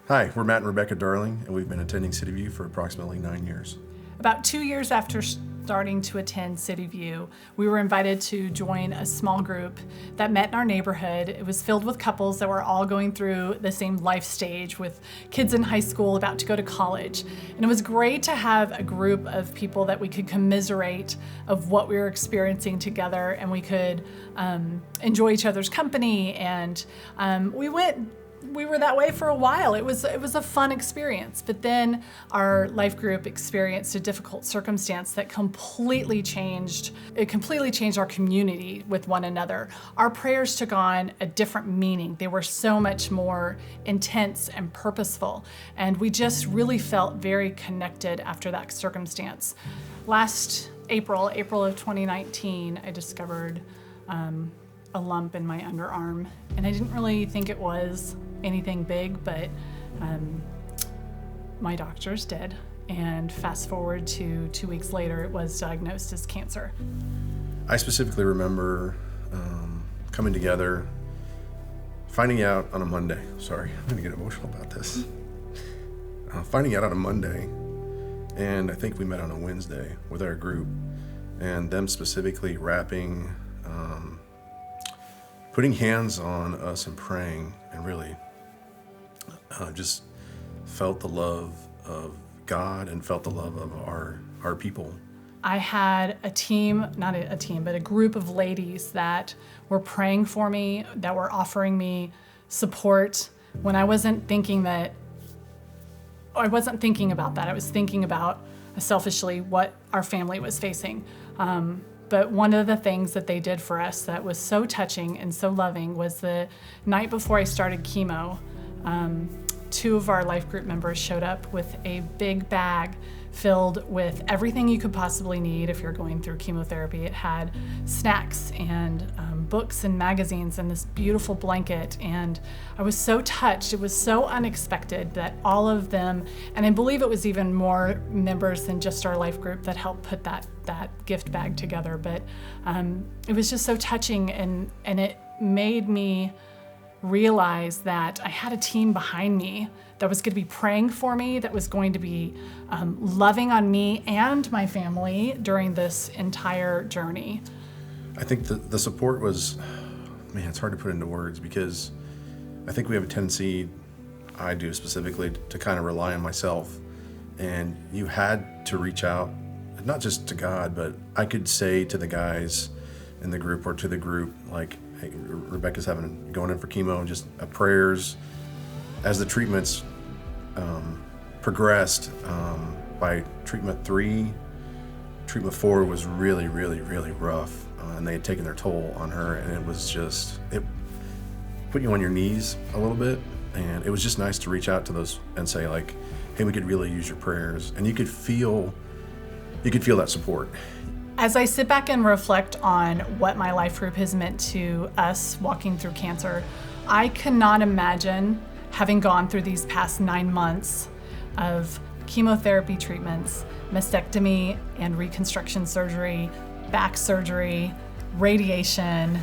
Hi, we're Matt and Rebecca Darling, and we've been attending City View for approximately 9 years. About 2 years after starting to attend City View, we were invited to join a small group that met in our neighborhood. It was filled with couples that were all going through the same life stage, with kids in high school about to go to college. And it was great to have a group of people that we could commiserate of what we were experiencing together, and we could enjoy each other's company. And we were that way for a while. It was a fun experience, but then our life group experienced a difficult circumstance that completely changed our community with one another. Our prayers took on a different meaning. They were so much more intense and purposeful, and we just really felt very connected after that circumstance. Last April of 2019, I discovered a lump in my underarm, and I didn't really think it was anything big, but my doctors did. And fast forward to 2 weeks later, it was diagnosed as cancer. I specifically remember coming together, finding out on a Monday. Sorry, I'm gonna get emotional about this. Finding out on a Monday, and I think we met on a Wednesday with our group, and them specifically wrapping, putting hands on us and praying, and really just felt the love of God and felt the love of our people. I had a team, not a team, but a group of ladies that were praying for me, that were offering me support when I wasn't thinking about that. I was thinking about selfishly what our family was facing. But one of the things that they did for us that was so touching and so loving was the night before I started chemo, two of our life group members showed up with a big bag filled with everything you could possibly need if you're going through chemotherapy. It had snacks and books and magazines and this beautiful blanket. And I was so touched. It was so unexpected that all of them, and I believe it was even more members than just our life group that helped put that gift bag together. But it was just so touching, and it made me realize that I had a team behind me that was going to be praying for me, that was going to be loving on me and my family during this entire journey. I think the support was, man, it's hard to put into words, because I think we have a tendency, I do specifically, to kind of rely on myself. And you had to reach out, not just to God, but I could say to the guys in the group or to the group, like, hey, Rebecca's going in for chemo, and just prayers. As the treatments progressed, by treatment 3, treatment 4 was really, really, really rough, and they had taken their toll on her, and it put you on your knees a little bit, and it was just nice to reach out to those and say, like, hey, we could really use your prayers, and you could feel that support. As I sit back and reflect on what my life group has meant to us walking through cancer, I cannot imagine having gone through these past 9 months of chemotherapy treatments, mastectomy and reconstruction surgery, back surgery, radiation,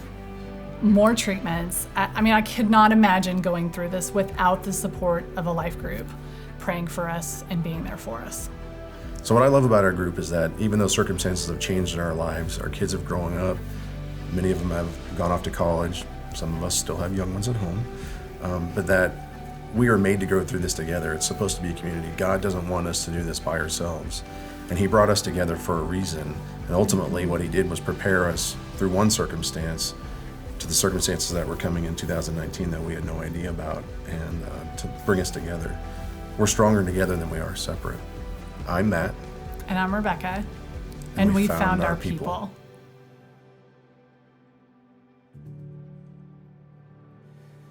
more treatments. I could not imagine going through this without the support of a life group praying for us and being there for us. So what I love about our group is that even though circumstances have changed in our lives, our kids have grown up, many of them have gone off to college, some of us still have young ones at home, but that we are made to go through this together. It's supposed to be a community. God doesn't want us to do this by ourselves. And He brought us together for a reason. And ultimately what He did was prepare us through one circumstance to the circumstances that were coming in 2019 that we had no idea about, and to bring us together. We're stronger together than we are separate. I'm Matt. And I'm Rebecca. And we found our people.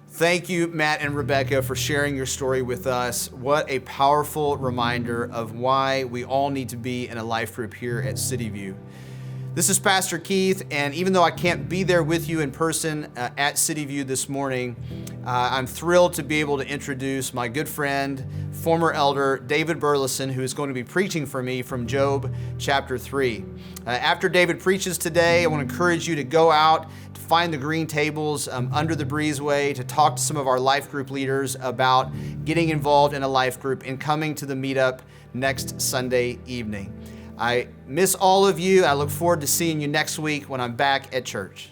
Thank you, Matt and Rebecca, for sharing your story with us. What a powerful reminder of why we all need to be in a life group here at City View. This is Pastor Keith, and even though I can't be there with you in person at City View this morning, I'm thrilled to be able to introduce my good friend, former elder David Burleson, who is going to be preaching for me from Job chapter 3. After David preaches today, I want to encourage you to go out, to find the green tables under the breezeway to talk to some of our life group leaders about getting involved in a life group and coming to the meetup next Sunday evening. I miss all of you. I look forward to seeing you next week when I'm back at church.